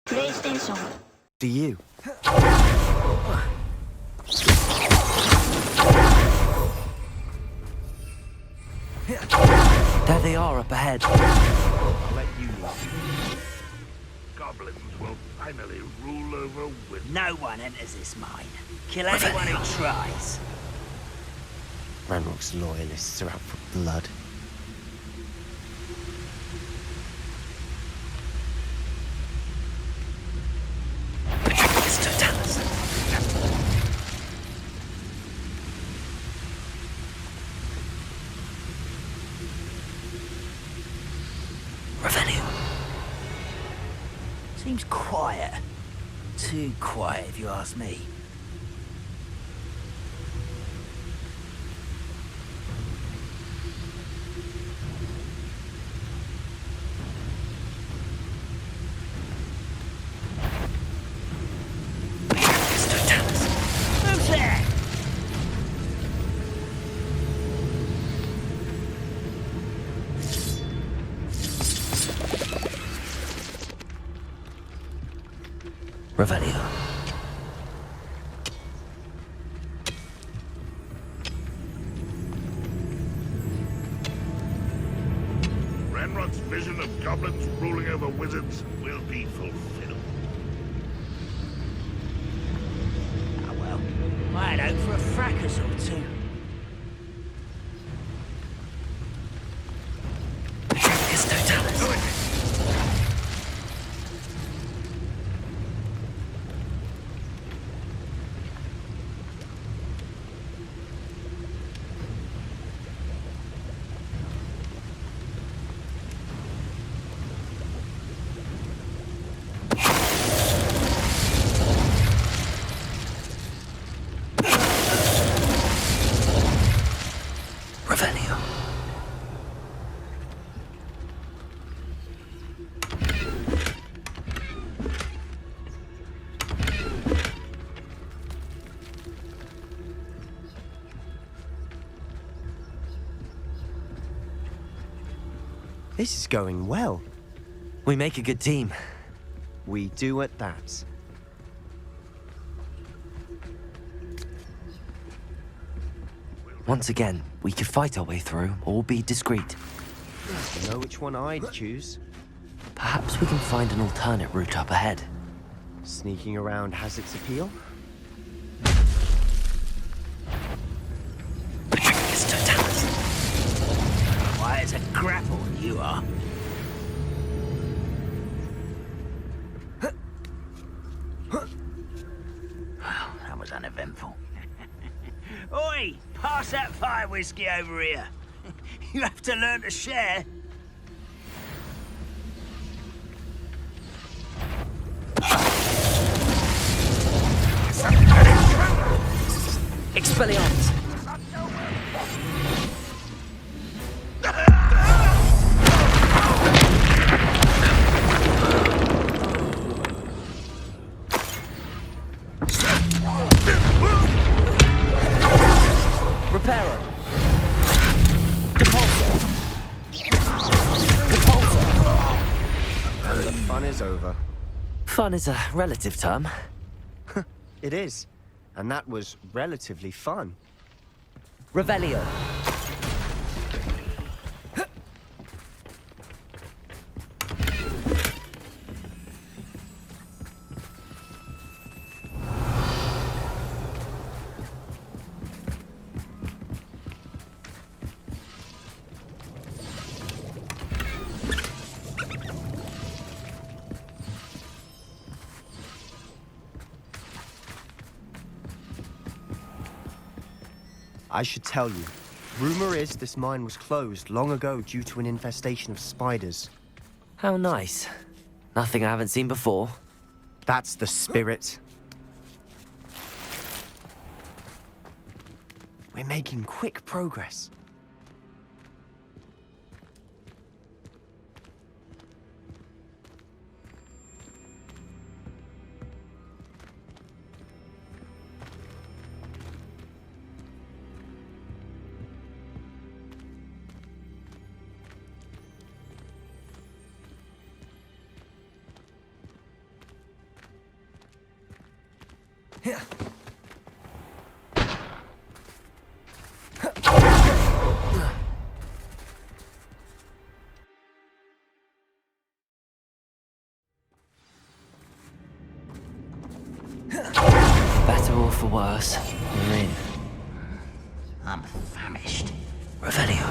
PlayStation. Do you? There they are up ahead. I'll let you lead. Goblins will finally rule over Wizardry. No one enters this mine. Kill anyone who tries. Ranrock's loyalists are out for blood. Seems quiet. Too quiet, if you ask me. Who's there? Revelio. Ranrock's vision of goblins ruling over wizards will be fulfilled. Oh well, I had hoped for a fracas or two. This is going well. We make a good team. We do at that. Once again, we could fight our way through or be discreet. You know which one I'd choose? Perhaps we can find an alternate route up ahead. Sneaking around has its appeal. Why, it's a grapple, you are. Well, that was uneventful. Oi! Pass that fire whiskey over here. You have to learn to share. Expelliarmus! Reparo! Depulsor! Depulsor! And the fun is over. Fun is a relative term. It is. And that was relatively fun. Revelio. I should tell you. Rumor is this mine was closed long ago due to an infestation of spiders. How nice. Nothing I haven't seen before. That's the spirit. We're making quick progress. Better or for worse, we're in. I'm famished. Revelio.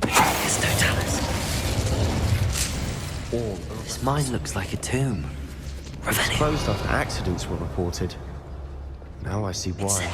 It's Totalis. This mine looks like a tomb. Revelio. Closed after accidents were reported. Now I see why.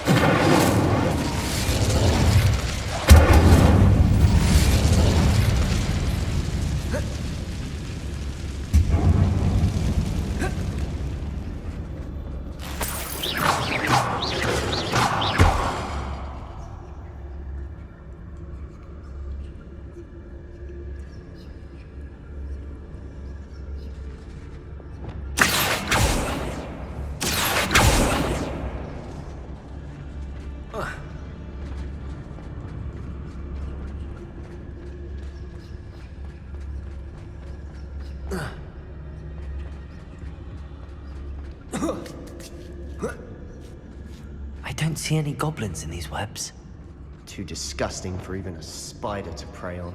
I don't see any goblins in these webs. Too disgusting for even a spider to prey on.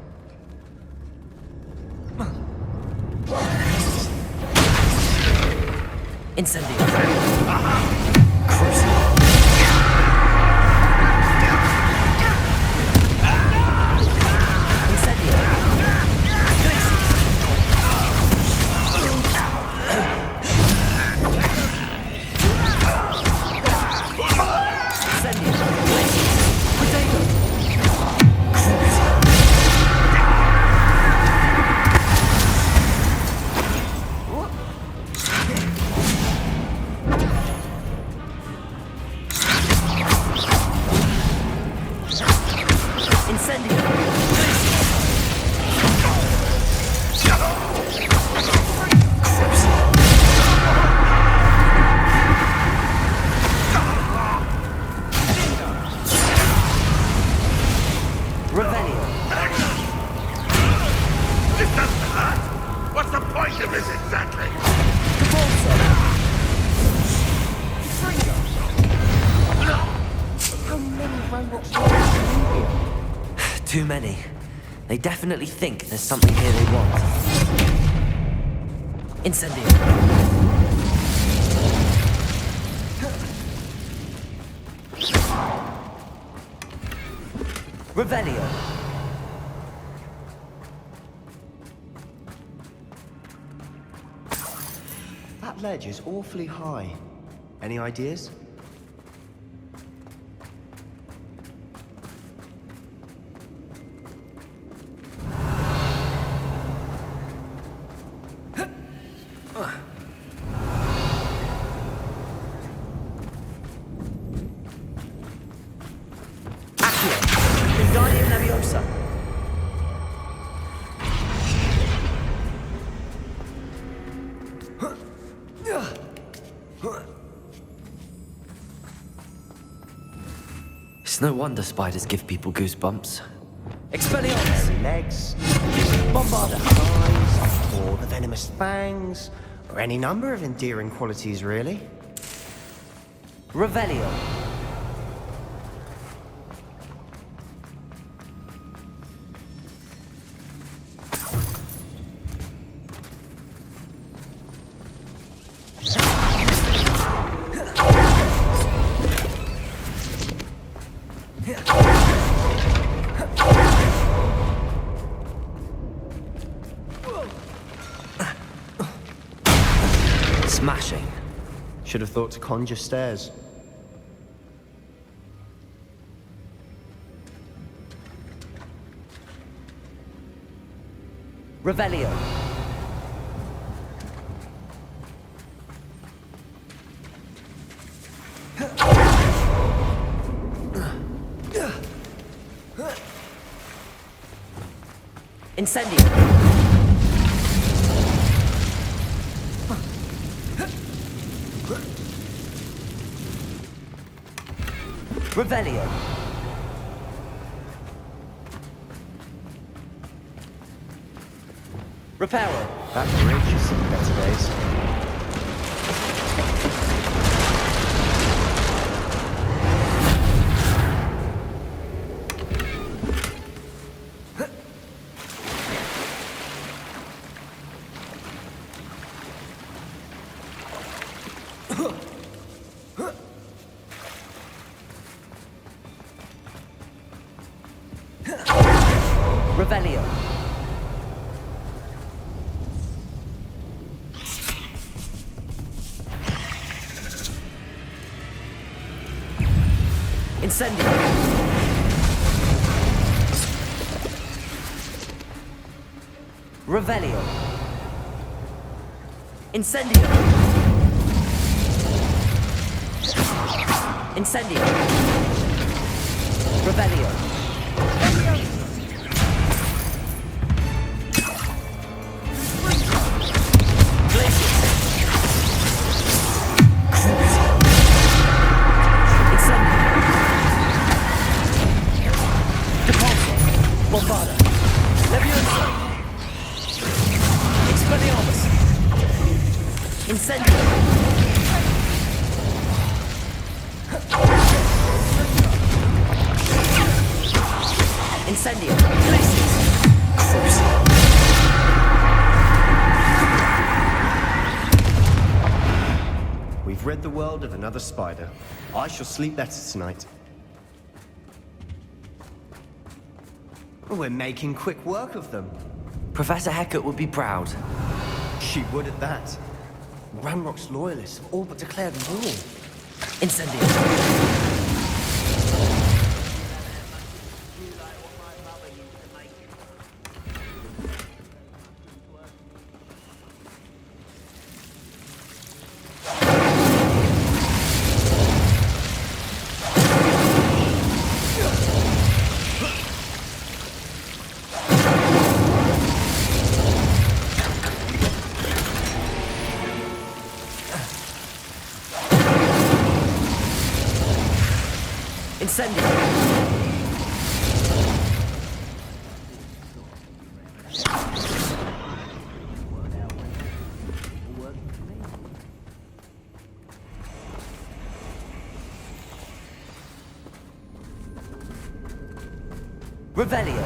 Incendio. Crucible. Too many. They definitely think there's something here they want. Incendio. Revelio. That ledge is awfully high. Any ideas? It's no wonder spiders give people goosebumps. Expelliarmus! Legs, Bombarda! eyes, or the venomous fangs, or any number of endearing qualities, really. Revelio. Smashing. Should have thought to conjure stairs. Revelio. Incendio. Revelio. Reparo. That bridge has seen better days. Revelio. Incendio. Revelio. Incendio. Incendio. Revelio. We've rid the world of another spider. I shall sleep better tonight. We're making quick work of them. Professor Hecat would be proud. She would at that. Ranrock's loyalists have all but declared war. Incendio. Incendio. Revelio.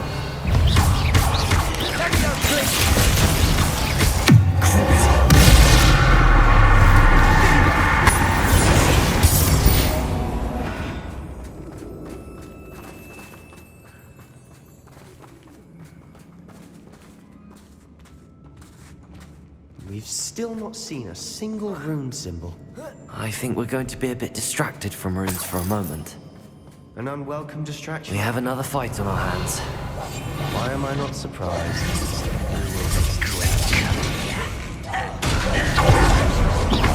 We've still not seen a single rune symbol. I think we're going to be a bit distracted from runes for a moment. An unwelcome distraction. We have another fight on our hands. Why am I not surprised?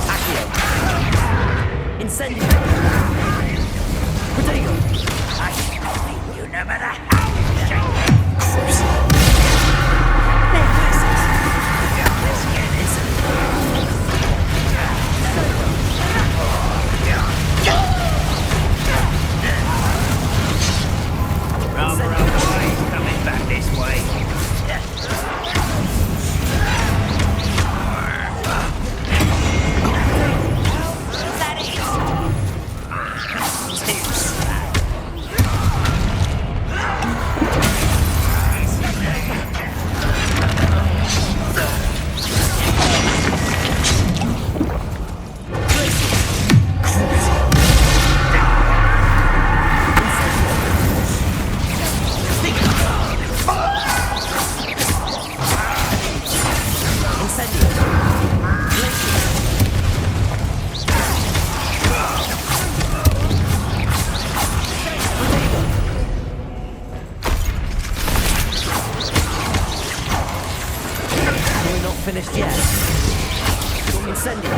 Accio. Incendio. Protego. You no matter how coming back this way. Finished yet. Incendio.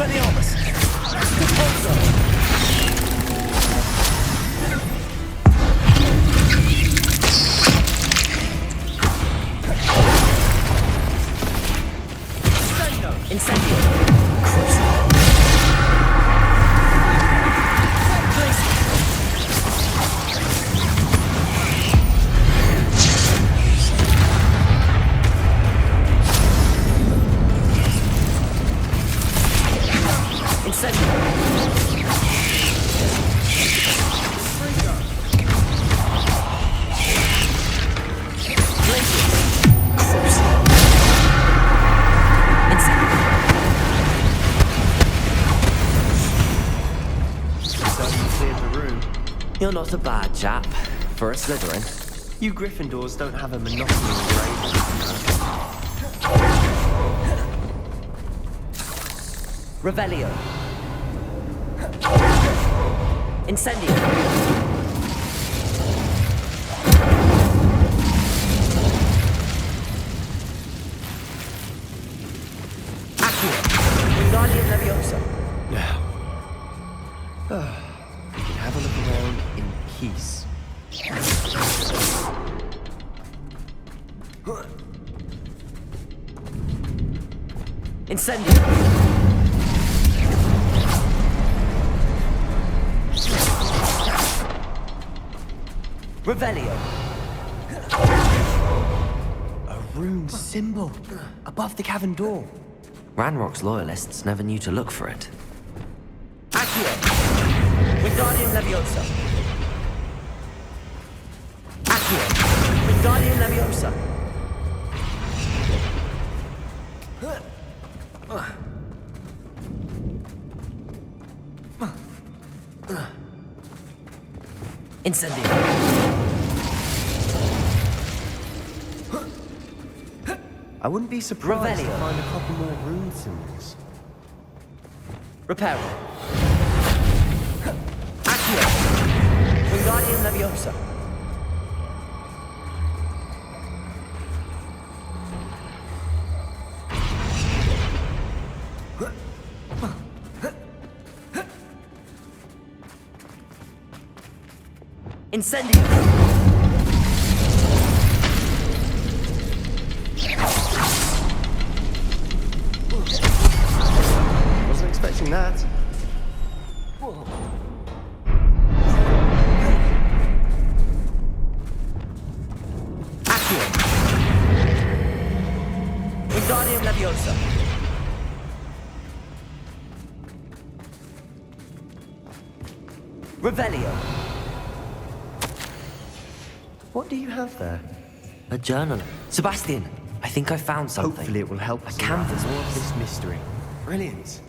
Expelliarmus! Repulsor! Incendio! Crucible! You're not a bad chap for a Slytherin. You Gryffindors don't have a monopoly on brains. Revelio. Incendio. Accio. Wingardium Leviosa. Now. We can have a look around in peace. Incendio. Revelio. A rune symbol above the cavern door. Ranrock's loyalists never knew to look for it. Accio. Wingardium Leviosa. Accio. Wingardium Leviosa. Incendio. I wouldn't be surprised to Revelio. find a couple more rune symbols. Reparo. Accio. Wingardium Leviosa. Incendio. Wasn't expecting that. Accio. Wingardium Leviosa. Revelio. What do you have there? A journal. Sebastian, I think I found something. Hopefully it will help us canvas unravel more of this mystery. Brilliant.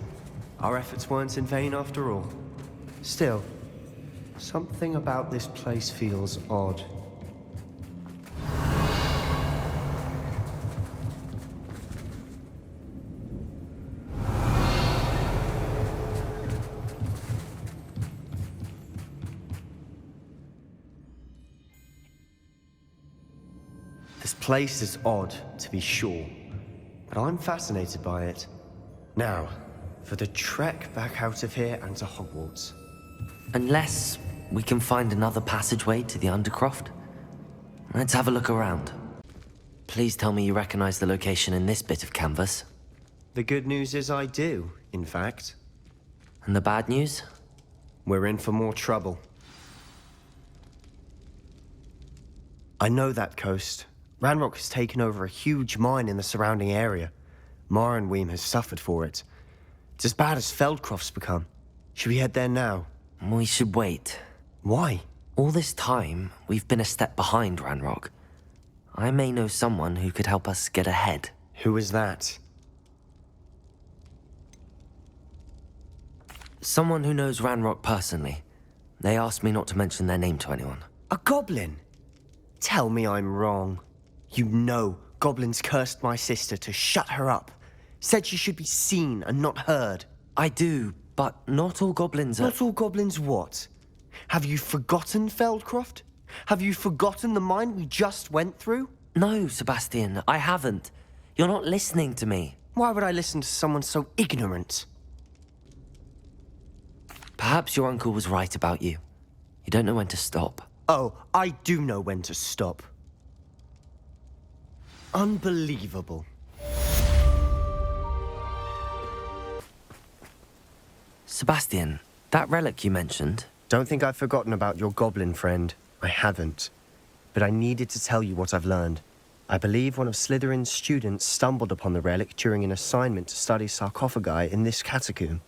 Our efforts weren't in vain after all. Still, something about this place feels odd. This place is odd, to be sure, but I'm fascinated by it. Now, for the trek back out of here and to Hogwarts. Unless we can find another passageway to the Undercroft. Let's have a look around. Please tell me you recognize the location in this bit of canvas. The good news is I do, in fact. And the bad news? We're in for more trouble. I know that coast. Ranrock has taken over a huge mine in the surrounding area. Mornweem has suffered for it. It's as bad as Feldcroft's become. Should we head there now? We should wait. Why? All this time, we've been a step behind Ranrock. I may know someone who could help us get ahead. Who is that? Someone who knows Ranrock personally. They asked me not to mention their name to anyone. A goblin? Tell me I'm wrong. You know goblins cursed my sister to shut her up. Said she should be seen and not heard. I do, but not all goblins are... Not all goblins what? Have you forgotten Feldcroft? Have you forgotten the mine we just went through? No, Sebastian, I haven't. You're not listening to me. Why would I listen to someone so ignorant? Perhaps your uncle was right about you. You don't know when to stop. Oh, I do know when to stop. Unbelievable. Sebastian, that relic you mentioned. Don't think I've forgotten about your goblin friend. I haven't. But I needed to tell you what I've learned. I believe one of Slytherin's students stumbled upon the relic during an assignment to study sarcophagi in this catacomb.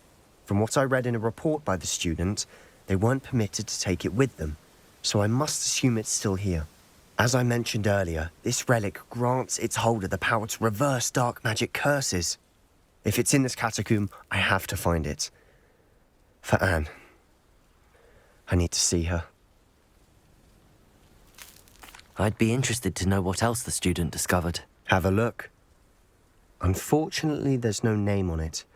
From what I read in a report by the student, they weren't permitted to take it with them, so I must assume it's still here. As I mentioned earlier, this relic grants its holder the power to reverse dark magic curses. If it's in this catacomb, I have to find it. For Anne. I need to see her. I'd be interested to know what else the student discovered. Have a look. Unfortunately, there's no name on it,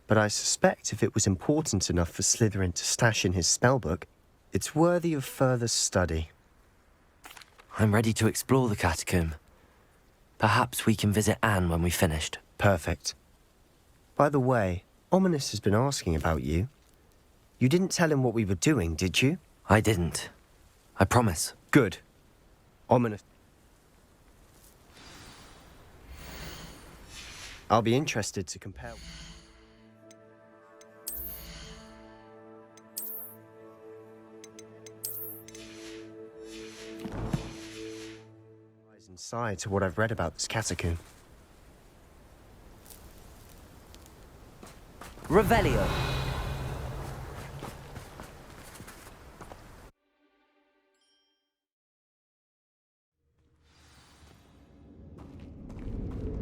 but I suspect if it was important enough for Slytherin to stash in his spellbook, it's worthy of further study. I'm ready to explore the catacomb. Perhaps we can visit Anne when we've finished. Perfect. By the way, Ominous has been asking about you. You didn't tell him what we were doing, did you? I didn't. I promise. Good. Ominous. I'll be interested to compare. Inside to what I've read about this catacomb. Revelio.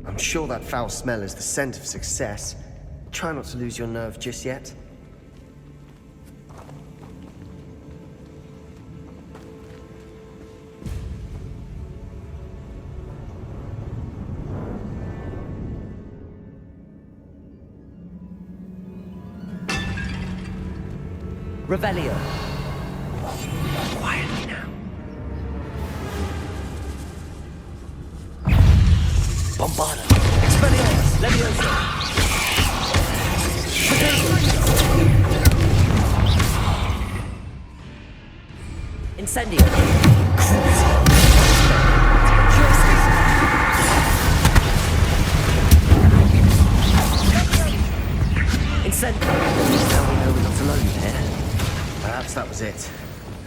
I'm sure that foul smell is the scent of success. Try not to lose your nerve just yet. Revelio. Quietly now. Bombarda. Expelliarmus. Leviosa. Incendio. Incendio. Now we know we're not alone here. Perhaps that was it.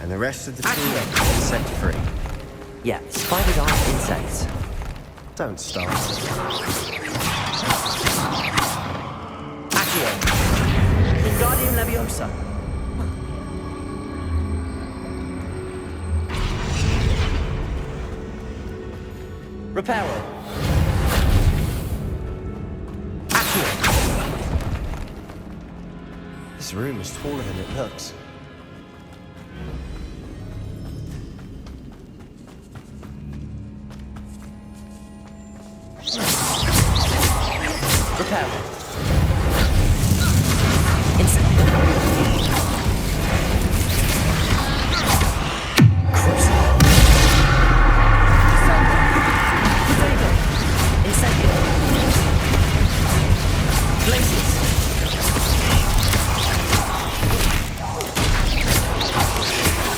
And the rest of the team Accio. is set free. Yeah, spiders aren't insects. Don't start. Accio. Wingardium Leviosa. Reparo. Accio. This room is taller than it looks. Reparo. Incendio. Incendio. Glacius.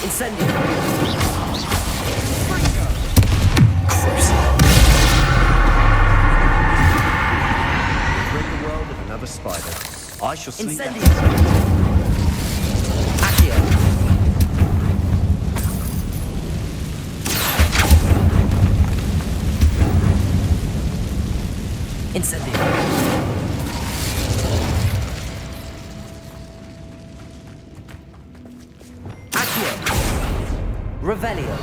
Incendio. Rid the world of another spider. I shall sleep. Incendio. Accio. Incendio. Accio. Revelio.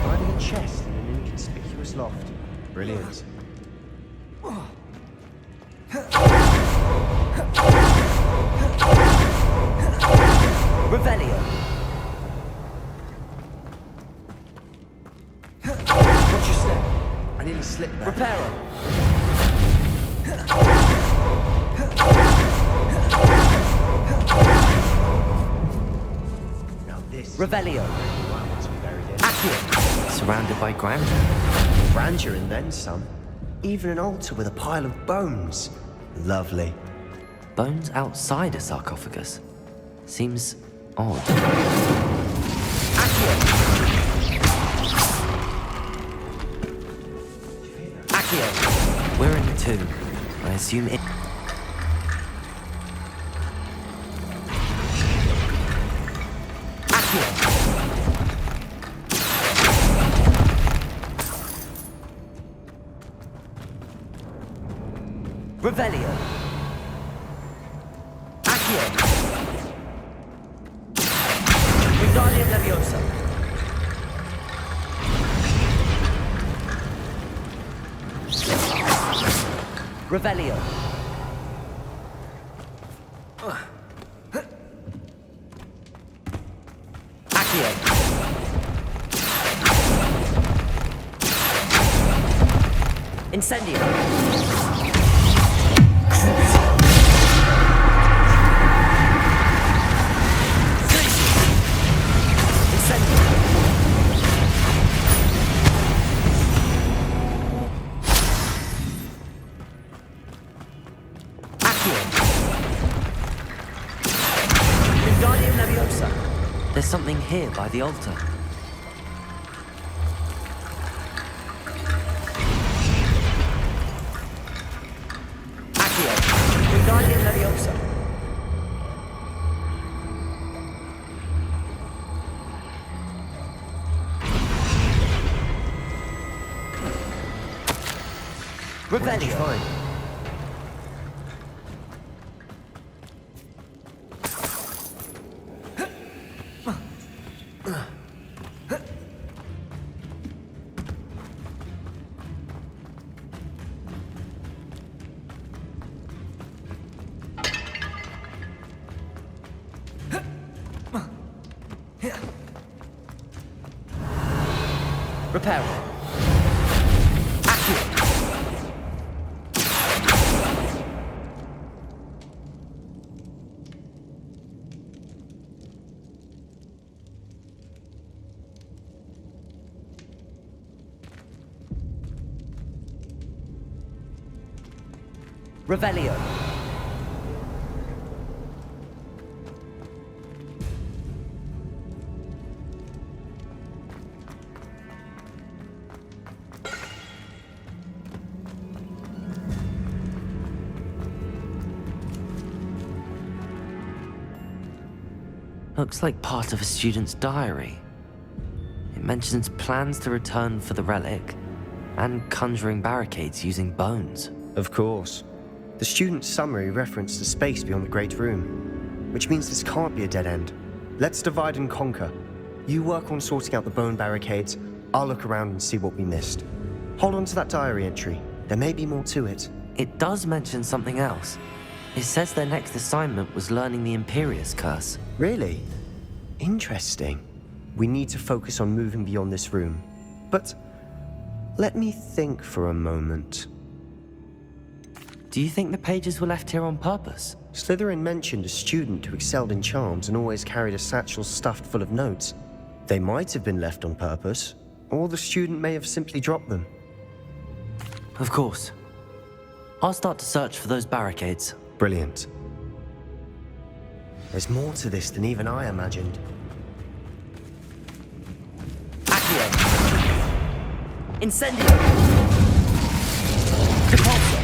Finding a chest in an inconspicuous loft. Brilliant. Revelio. Watch your step. I nearly slipped there. Reparo. Revelio. Wow, what's buried in? Accio. Surrounded by grandeur. Grandeur and then some. Even an altar with a pile of bones. Lovely. Bones outside a sarcophagus. Seems odd. Accio. Accio. We're in the tomb. I assume it... Accio. Revelio. Accio. Wingardium Leviosa. Revelio. Accio. Incendio. There's something here by the altar. Accio. Wingardium Leviosa. What'd you Revelio. find? Reparo. Accio. Revelio. Looks like part of a student's diary. It mentions plans to return for the relic and conjuring barricades using bones. Of course. The student's summary referenced the space beyond the Great Room, which means this can't be a dead end. Let's divide and conquer. You work on sorting out the bone barricades, I'll look around and see what we missed. Hold on to that diary entry. There may be more to it. It does mention something else. It says their next assignment was learning the Imperius Curse. Really? Interesting. We need to focus on moving beyond this room. But let me think for a moment. Do you think the pages were left here on purpose? Slytherin mentioned a student who excelled in charms and always carried a satchel stuffed full of notes. They might have been left on purpose, or the student may have simply dropped them. Of course. I'll start to search for those barricades. Brilliant. There's more to this than even I imagined. Accio. Incendio. Repulsor.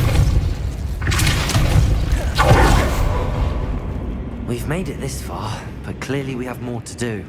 We've made it this far, but clearly we have more to do.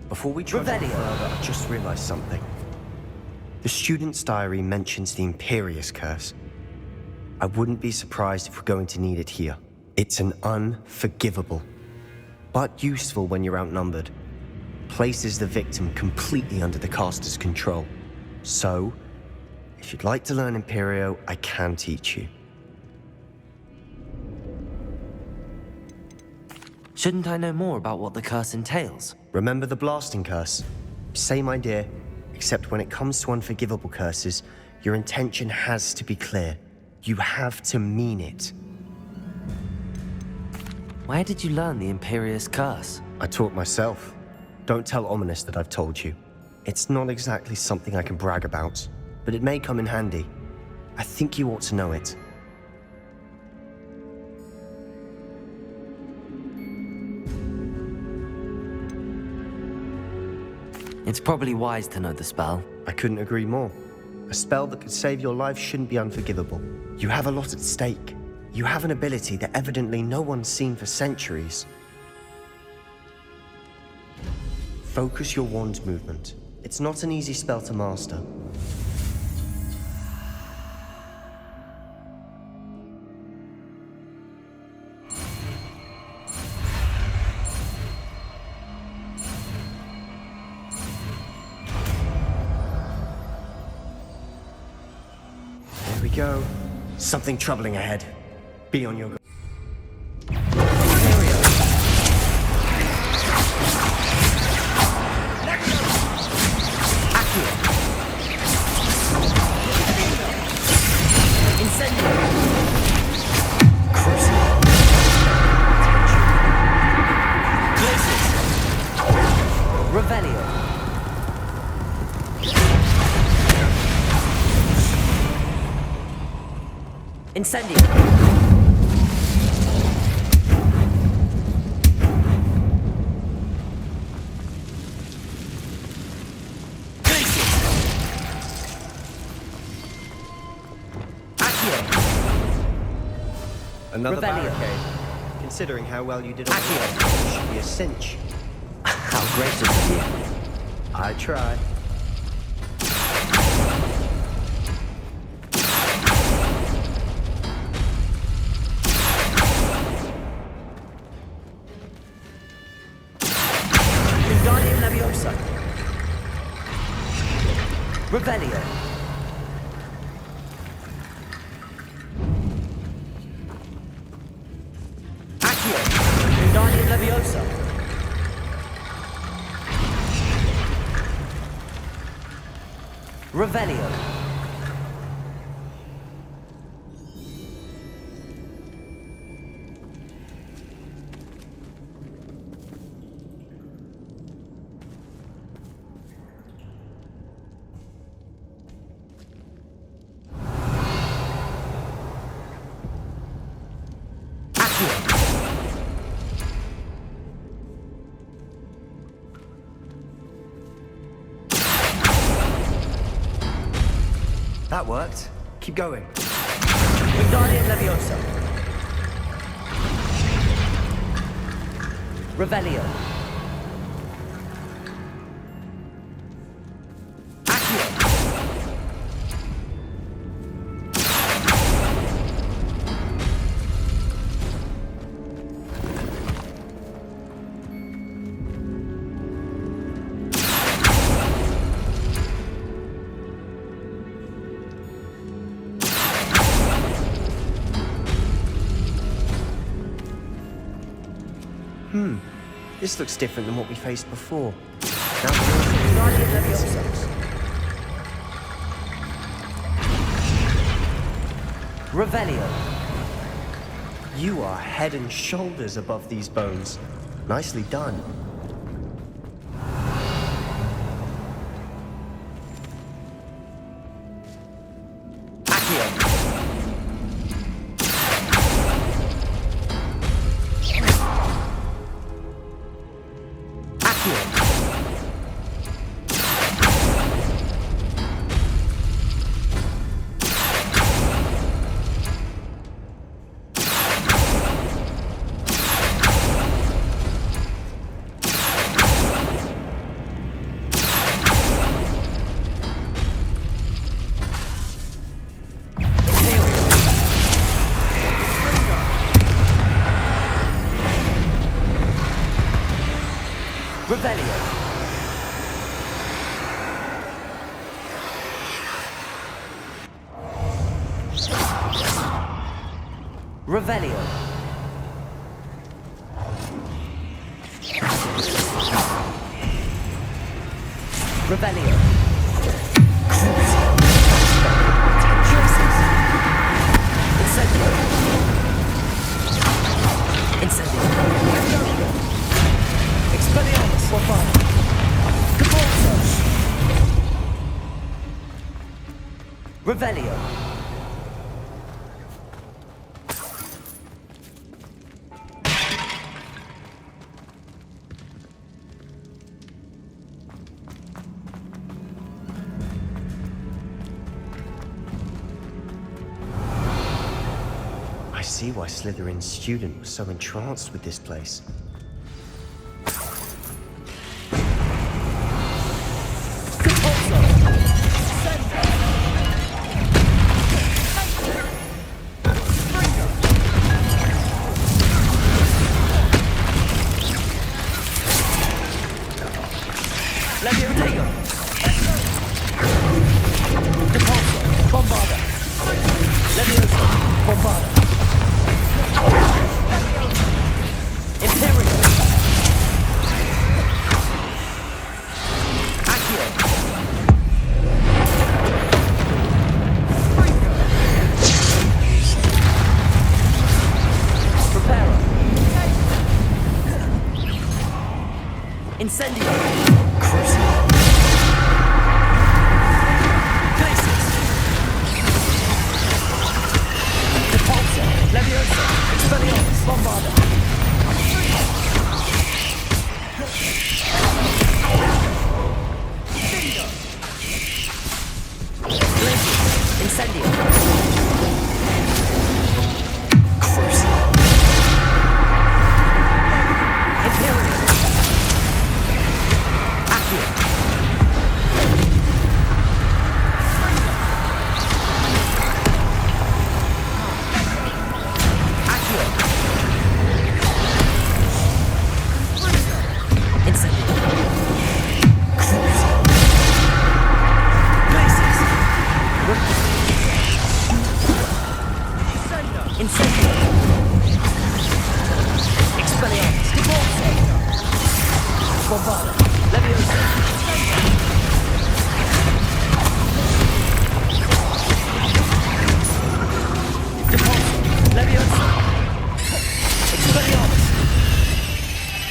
Before we travel Revelio. further, I just realized something. The student's diary mentions the Imperious Curse. I wouldn't be surprised if we're going to need it here. It's an unforgivable, but useful when you're outnumbered. Places the victim completely under the caster's control. So, if you'd like to learn Imperio, I can teach you. Shouldn't I know more about what the curse entails? Remember the blasting curse? Same idea, except when it comes to unforgivable curses, your intention has to be clear. You have to mean it. Where did you learn the Imperious Curse? I taught myself. Don't tell Ominous that I've told you. It's not exactly something I can brag about, but it may come in handy. I think you ought to know it. It's probably wise to know the spell. I couldn't agree more. A spell that could save your life shouldn't be unforgivable. You have a lot at stake. You have an ability that evidently no one's seen for centuries. Focus your wand movement. It's not an easy spell to master. There we go. Something troubling ahead. Be on your guard. Incendio. Another Revelio. barricade. Considering how well you did on the Accio. last, it should be a cinch. How gracious of you. I try. Wingardium Leviosa. Revelio. Accio. Wingardium Leviosa. Revelio. That worked. Keep going. Wingardium Leviosa. Revelio. Accio. This looks different than what we faced before. Wingardium Leviosa. Revelio. You are head and shoulders above these bones. Nicely done. Accio. Revelio. Revelio. Revelio. Incendio. Incendio. Expelliarmus. Bofana. Caporzo. Revelio. I see why Slytherin's student was so entranced with this place. Incendio! Glacis! Repulsor! Leviosa! Expelliarmus! Bombarda! Glacis! Incendio!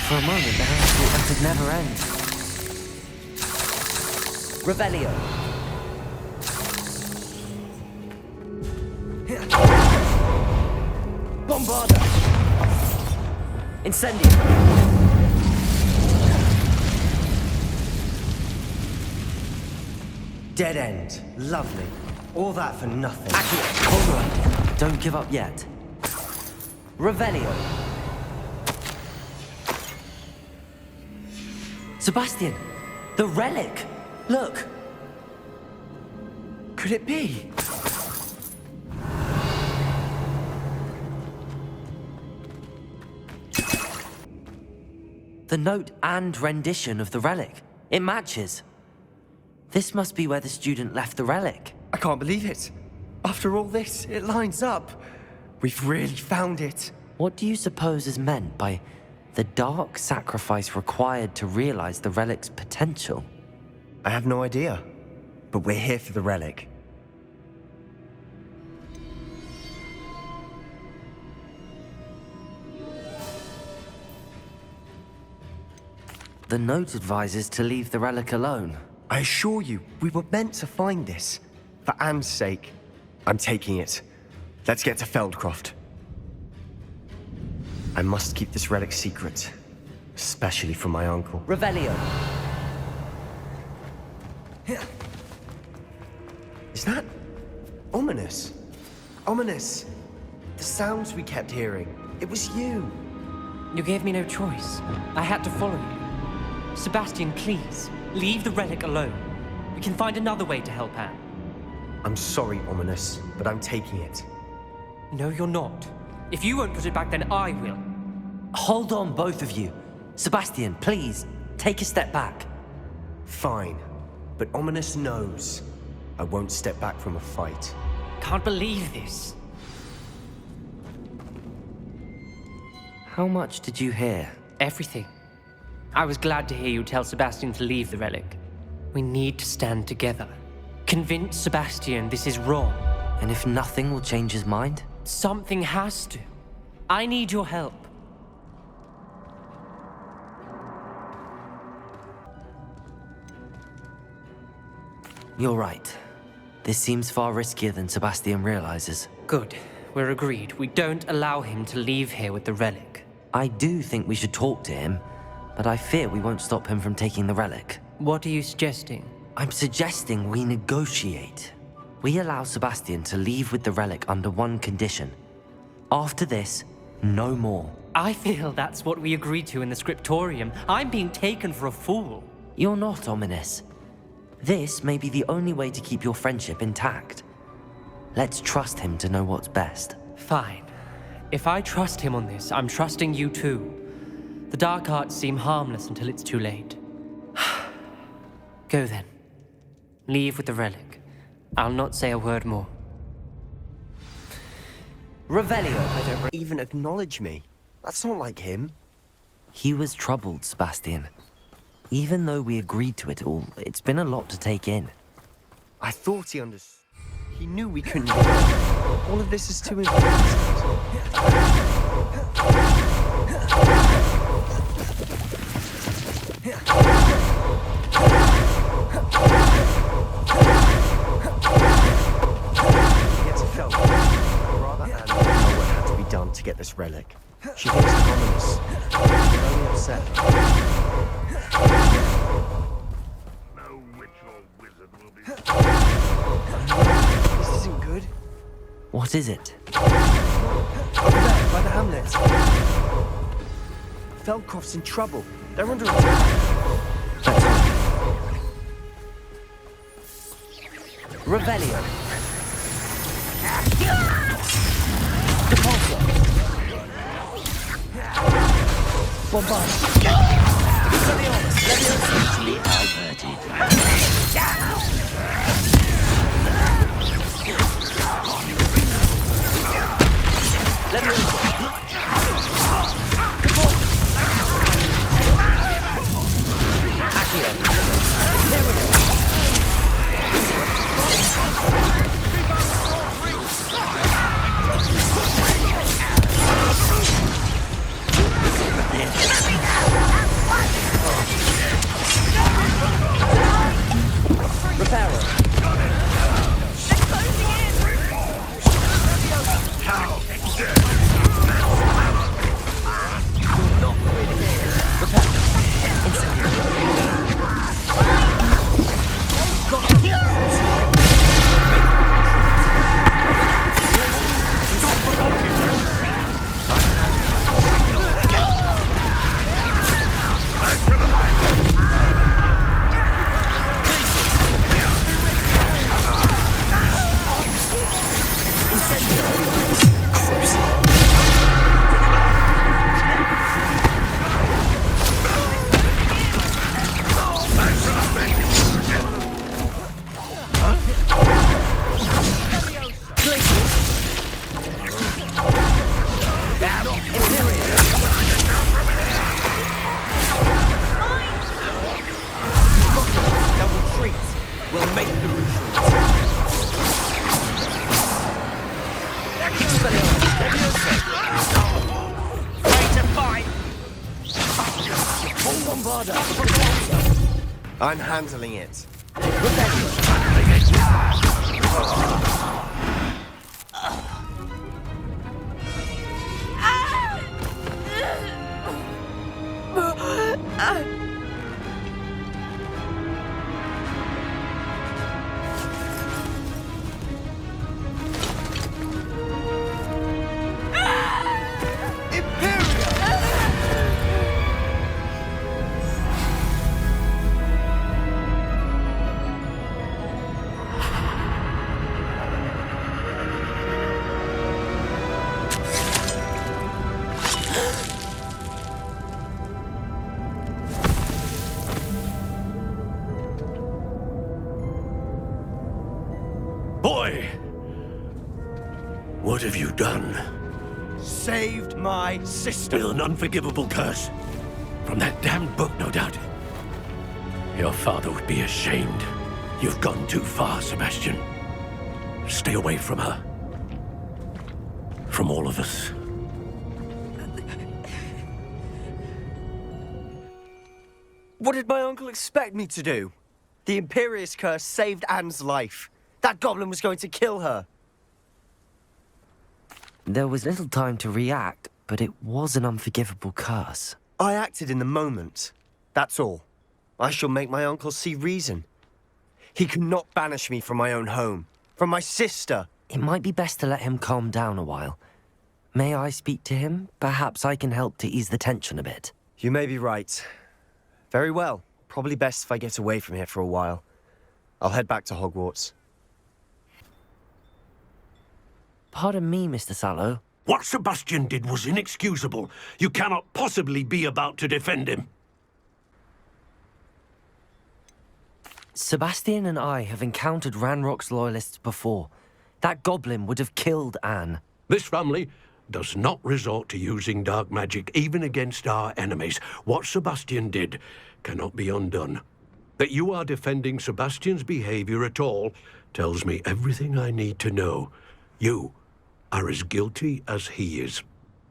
For a moment there, I thought that could never end. Revelio. Bombarda. Incendio. Dead end. Lovely. All that for nothing. Accio. Hold on. Don't give up yet. Revelio. Sebastian! The relic! Look! Could it be? The note and rendition of the relic. It matches. This must be where the student left the relic. I can't believe it. After all this, it lines up. We've really found it. What do you suppose is meant by the dark sacrifice required to realize the relic's potential? I have no idea, but we're here for the relic. The note advises to leave the relic alone. I assure you, we were meant to find this. For Anne's sake, I'm taking it. Let's get to Feldcroft. I must keep this relic secret, especially from my uncle. Revelio. Is that ominous? Ominous. The sounds we kept hearing. It was you. You gave me no choice. I had to follow you. Sebastian, please, leave the relic alone. We can find another way to help Anne. I'm sorry, Ominous, but I'm taking it. No, you're not. If you won't put it back, then I will. Hold on, both of you. Sebastian, please. Take a step back. Fine, but Ominous knows I won't step back from a fight. Can't believe this. How much did you hear? Everything. I was glad to hear you tell Sebastian to leave the relic. We need to stand together. Convince Sebastian this is wrong. And if nothing will change his mind? Something has to. I need your help. You're right. This seems far riskier than Sebastian realizes. Good. We're agreed. We don't allow him to leave here with the relic. I do think we should talk to him, but I fear we won't stop him from taking the relic. What are you suggesting? I'm suggesting we negotiate. We allow Sebastian to leave with the relic under one condition. After this, no more. I feel that's what we agreed to in the scriptorium. I'm being taken for a fool. You're not, Ominous. This may be the only way to keep your friendship intact. Let's trust him to know what's best. Fine. If I trust him on this, I'm trusting you too. The dark arts seem harmless until it's too late. Go then. Leave with the relic. I'll not say a word more. Revelio. I don't even acknowledge me. That's not like him. He was troubled, Sebastian. Even though we agreed to it all, it's been a lot to take in. I thought he understood. He knew we couldn't do it. All of this is too important. To get this relic. She thinks it's ominous. She's only upset. No witch or wizard will be... This isn't good. What is it? Over there, by the hamlet. Feldcroft's in trouble. They're under attack. Revelio. Bombard. I'm handling it. What have you done? Saved my sister. With an unforgivable curse. From that damned book, no doubt. Your father would be ashamed. You've gone too far, Sebastian. Stay away from her. From all of us. What did my uncle expect me to do? The Imperious curse saved Anne's life. That goblin was going to kill her. There was little time to react, but it was an unforgivable curse. I acted in the moment. That's all. I shall make my uncle see reason. He cannot banish me from my own home. From my sister. It might be best to let him calm down a while. May I speak to him? Perhaps I can help to ease the tension a bit. You may be right. Very well. Probably best if I get away from here for a while. I'll head back to Hogwarts. Pardon me, Mr. Sallow. What Sebastian did was inexcusable. You cannot possibly be about to defend him. Sebastian and I have encountered Ranrock's loyalists before. That goblin would have killed Anne. This family does not resort to using dark magic, even against our enemies. What Sebastian did cannot be undone. That you are defending Sebastian's behavior at all tells me everything I need to know. You are as guilty as he is.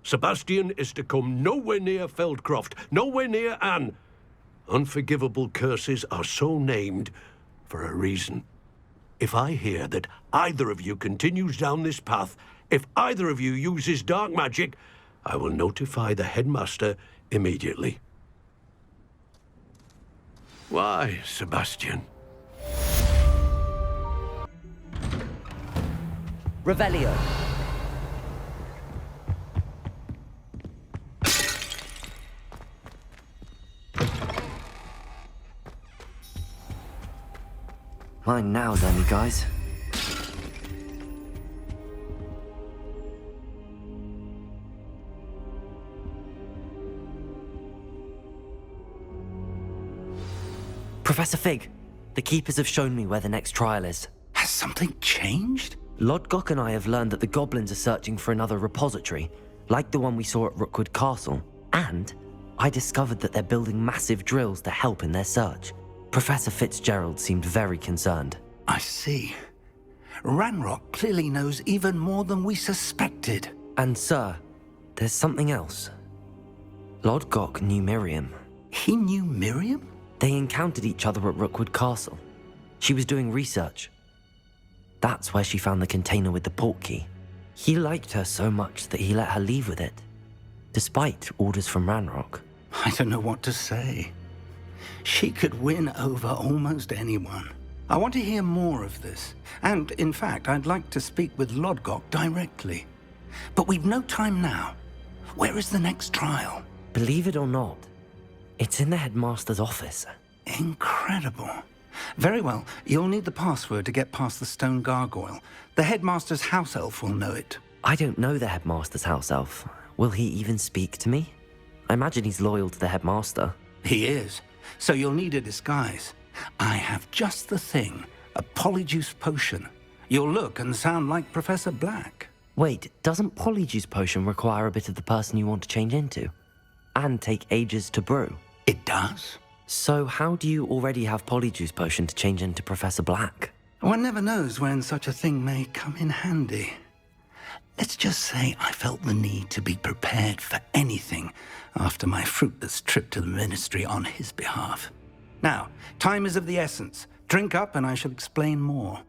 Sebastian is to come nowhere near Feldcroft, nowhere near Anne. Unforgivable curses are so named for a reason. If I hear that either of you continues down this path, if either of you uses dark magic, I will notify the headmaster immediately. Why, Sebastian? Revelio. Mine now, then, you guys. Professor Fig, the Keepers have shown me where the next trial is. Has something changed? Lodgok and I have learned that the goblins are searching for another repository, like the one we saw at Rookwood Castle. And I discovered that they're building massive drills to help in their search. Professor Fitzgerald seemed very concerned. I see. Ranrock clearly knows even more than we suspected. And sir, there's something else. Lodgok knew Miriam. He knew Miriam? They encountered each other at Rookwood Castle. She was doing research. That's where she found the container with the portkey. He liked her so much that he let her leave with it, despite orders from Ranrock. I don't know what to say. She could win over almost anyone. I want to hear more of this. And, in fact, I'd like to speak with Lodgok directly. But we've no time now. Where is the next trial? Believe it or not, it's in the headmaster's office. Incredible. Very well. You'll need the password to get past the stone gargoyle. The headmaster's house elf will know it. I don't know the headmaster's house elf. Will he even speak to me? I imagine he's loyal to the headmaster. He is. So you'll need a disguise. I have just the thing. A polyjuice potion. You'll look and sound like Professor Black. Wait, doesn't Polyjuice Potion require a bit of the person you want to change into? And take ages to brew? It does. So how do you already have Polyjuice Potion to change into Professor Black? One never knows when such a thing may come in handy. Let's just say I felt the need to be prepared for anything after my fruitless trip to the Ministry on his behalf. Now, time is of the essence. Drink up and I shall explain more.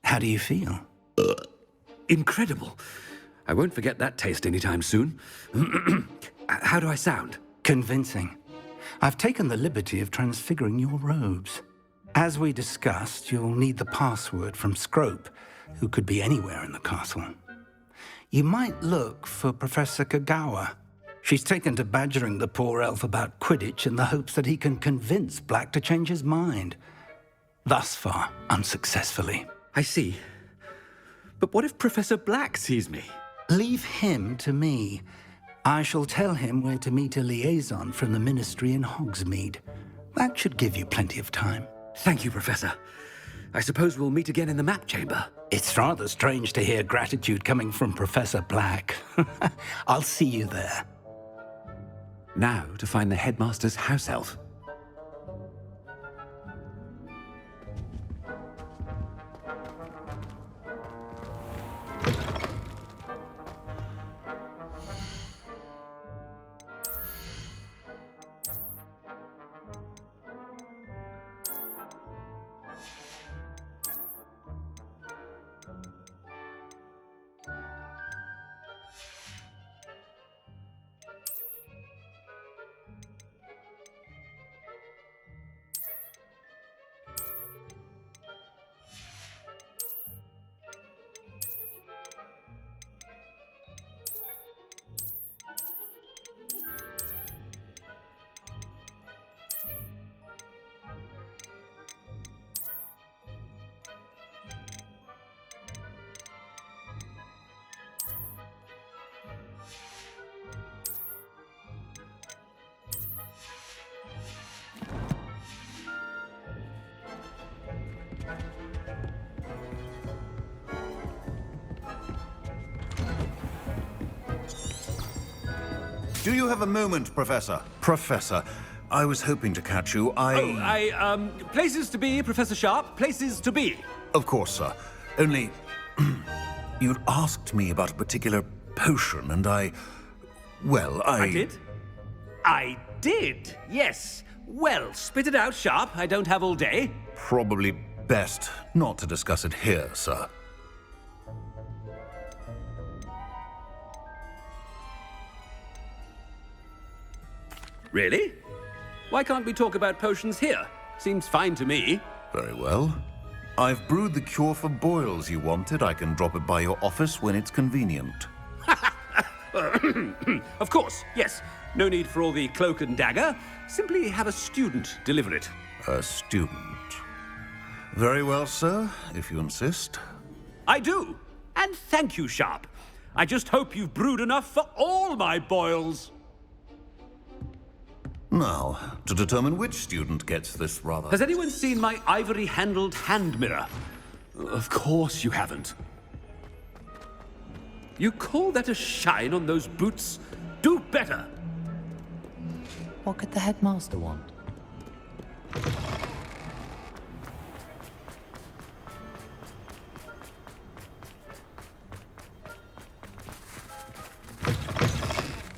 How do you feel? Incredible. I won't forget that taste anytime soon. How do I sound? Convincing. I've taken the liberty of transfiguring your robes. As we discussed, you'll need the password from Scrope, who could be anywhere in the castle. You might look for Professor Kagawa. She's taken to badgering the poor elf about Quidditch in the hopes that he can convince Black to change his mind. Thus far, unsuccessfully. I see. But what if Professor Black sees me? Leave him to me. I shall tell him where to meet a liaison from the Ministry in Hogsmeade. That should give you plenty of time. Thank you, Professor. I suppose we'll meet again in the map chamber. It's rather strange to hear gratitude coming from Professor Black. I'll see you there. Now to find the headmaster's house elf. Do you have a moment, Professor? Professor, I was hoping to catch you. Places to be, Professor Sharp. Places to be. Of course, sir. Only, you'd asked me about a particular potion, and I did? I did, yes. Well, spit it out, Sharp. I don't have all day. Probably best not to discuss it here, sir. Really? Why can't we talk about potions here? Seems fine to me. Very well. I've brewed the cure for boils you wanted. I can drop it by your office when it's convenient. Of course, yes. No need for all the cloak and dagger. Simply have a student deliver it. A student. Very well, sir, if you insist. I do. And thank you, Sharp. I just hope you've brewed enough for all my boils. Now, to determine which student gets this rather... Has anyone seen my ivory-handled hand mirror? Of course you haven't. You call that a shine on those boots? Do better! What could the headmaster want?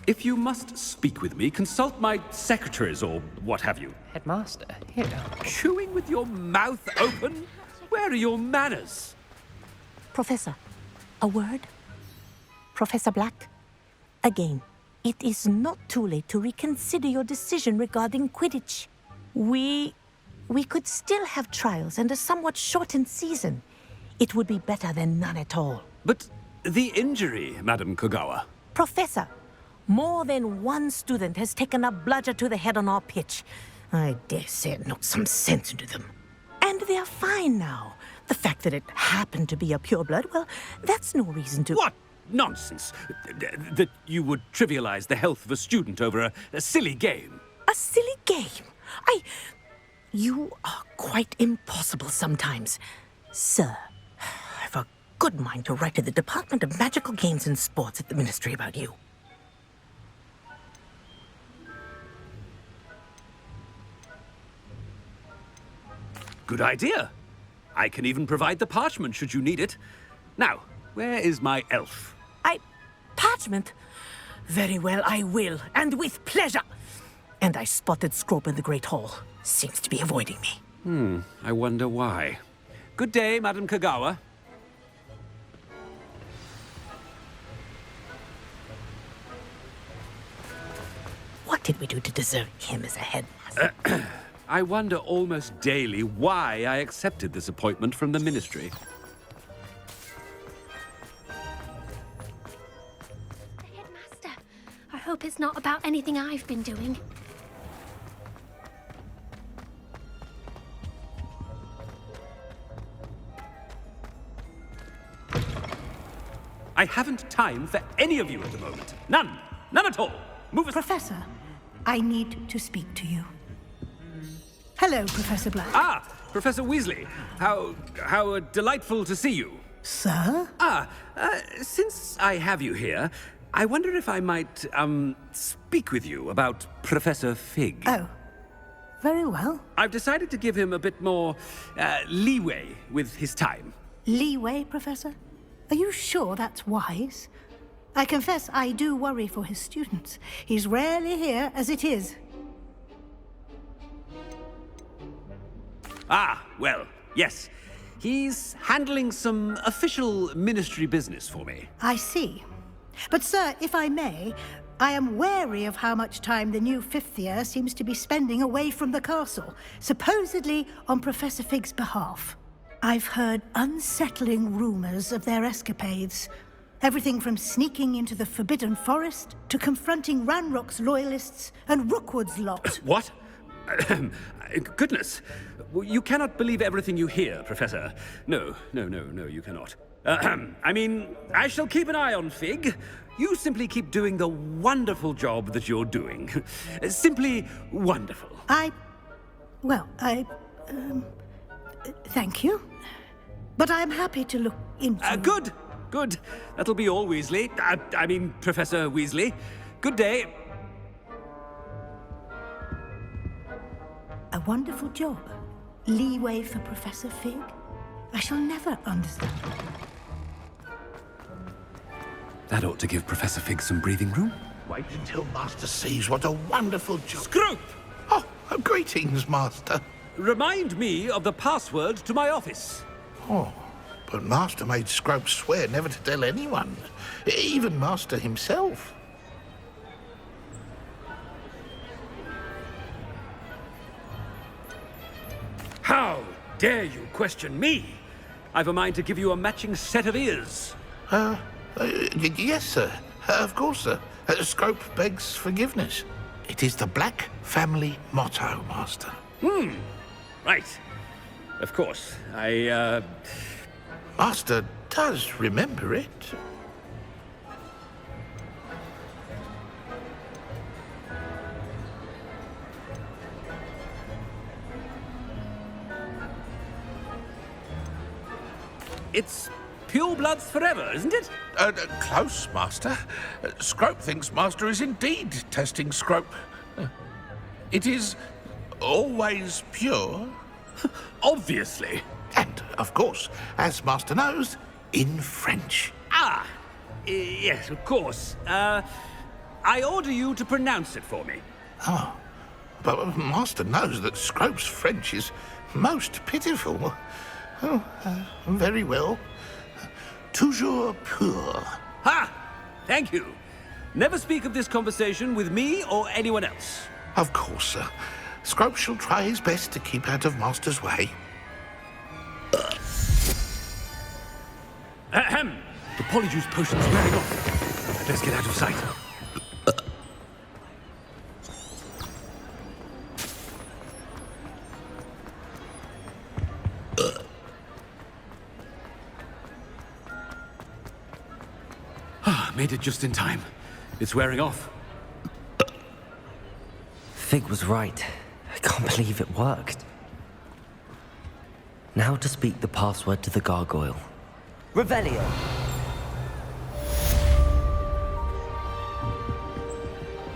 If you must speak with me, consult my secretaries or what have you. Headmaster, here. Chewing with your mouth open? Where are your manners? Professor, a word? Professor Black? Again, it is not too late to reconsider your decision regarding Quidditch. We could still have trials and a somewhat shortened season. It would be better than none at all. But the injury, Madam Kogawa. Professor, more than one student has taken a bludger to the head on our pitch. I dare say it knocked some sense into them. And they're fine now. The fact that it happened to be a pureblood, well, that's no reason to... What nonsense! That you would trivialize the health of a student over a silly game. A silly game? You are quite impossible sometimes. Sir, I've a good mind to write to the Department of Magical Games and Sports at the Ministry about you. Good idea. I can even provide the parchment should you need it. Now, where is my elf? Parchment? Very well, I will, and with pleasure. And I spotted Scrope in the Great Hall. Seems to be avoiding me. I wonder why. Good day, Madam Kogawa. What did we do to deserve him as a headmaster? I wonder almost daily why I accepted this appointment from the Ministry. The headmaster. I hope it's not about anything I've been doing. I haven't time for any of you at the moment. None. None at all. Move aside. Professor, I need to speak to you. Hello, Professor Black. Ah, Professor Weasley. How delightful to see you. Sir? Since I have you here, I wonder if I might, speak with you about Professor Fig. Oh, very well. I've decided to give him a bit more, leeway with his time. Leeway, Professor? Are you sure that's wise? I confess I do worry for his students. He's rarely here as it is. Ah, well, yes. He's handling some official ministry business for me. I see. But, sir, if I may, I am wary of how much time the new fifth year seems to be spending away from the castle, supposedly on Professor Fig's behalf. I've heard unsettling rumors of their escapades. Everything from sneaking into the Forbidden Forest to confronting Ranrock's loyalists and Rookwood's lot. What? Goodness. You cannot believe everything you hear, Professor. No, you cannot. I mean, I shall keep an eye on Fig. You simply keep doing the wonderful job that you're doing. Simply wonderful. Thank you. But I'm happy to look into... Good. That'll be all, Weasley. I mean, Professor Weasley. Good day. A wonderful job. Leeway for Professor Fig? I shall never understand. That ought to give Professor Fig some breathing room. Wait until Master sees what a wonderful job... Scroop! Oh, greetings, Master. Remind me of the password to my office. Oh, but Master made Scrope swear never to tell anyone, even Master himself. How dare you question me? I've a mind to give you a matching set of ears. Yes, sir. Of course, sir. Scrope begs forgiveness. It is the Black family motto, Master. Right. Of course. Master does remember it. It's pure bloods forever, isn't it? Close, Master. Scrope thinks Master is indeed testing Scrope. It is always pure. Obviously. And, of course, as Master knows, in French. Yes, of course. I order you to pronounce it for me. Oh, but Master knows that Scrope's French is most pitiful. Oh, very well. Toujours pur. Ha! Thank you. Never speak of this conversation with me or anyone else. Of course, sir. Scrope shall try his best to keep out of Master's way. Ahem. The Polyjuice potion's wearing off. Let's get out of sight. Made it just in time. It's wearing off. Fig was right. I can't believe it worked. Now to speak the password to the gargoyle. Revelio.